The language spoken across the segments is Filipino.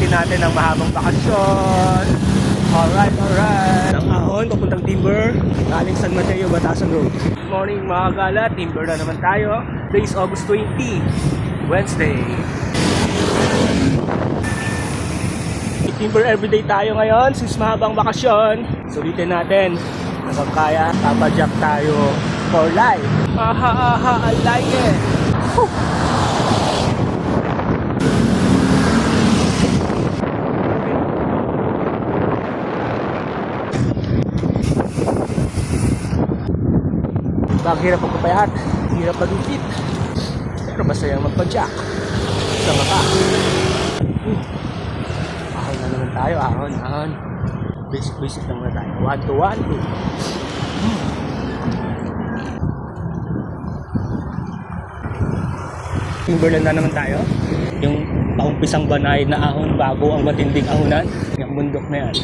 sulitin natin ang mahabang bakasyon. Alright. Ang ahon, papuntang Timber, galing San Mateo, Batasan Road. Good morning mga gala, Timber na naman tayo. Today is August 20, Wednesday. Timber everyday tayo ngayon since mahabang bakasyon. Sulitin natin. Kapag kaya, papadyak tayo for life. I like it. Woo! Ang hirap magpapayat, hirap magipit, pero masayang magpadyak. Sama ka. Ahon na naman tayo, ahon. Basic lang na tayo. 1 to 1 to. Timberland na naman tayo. Yung paumpisang banay na ahon bago ang matinding ahonan. Yung bundok na yan.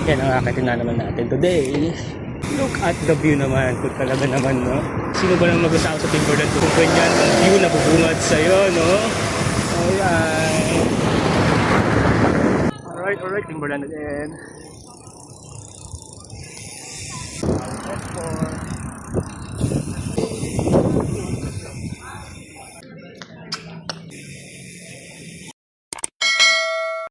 Yan ang akitin na naman natin today. Look at the view naman. Kung talaga naman, no? Sino ba nang mag-usawa sa Timberland kung ganyan ang view na bubungad sa'yo, no? Alright, Timberland again.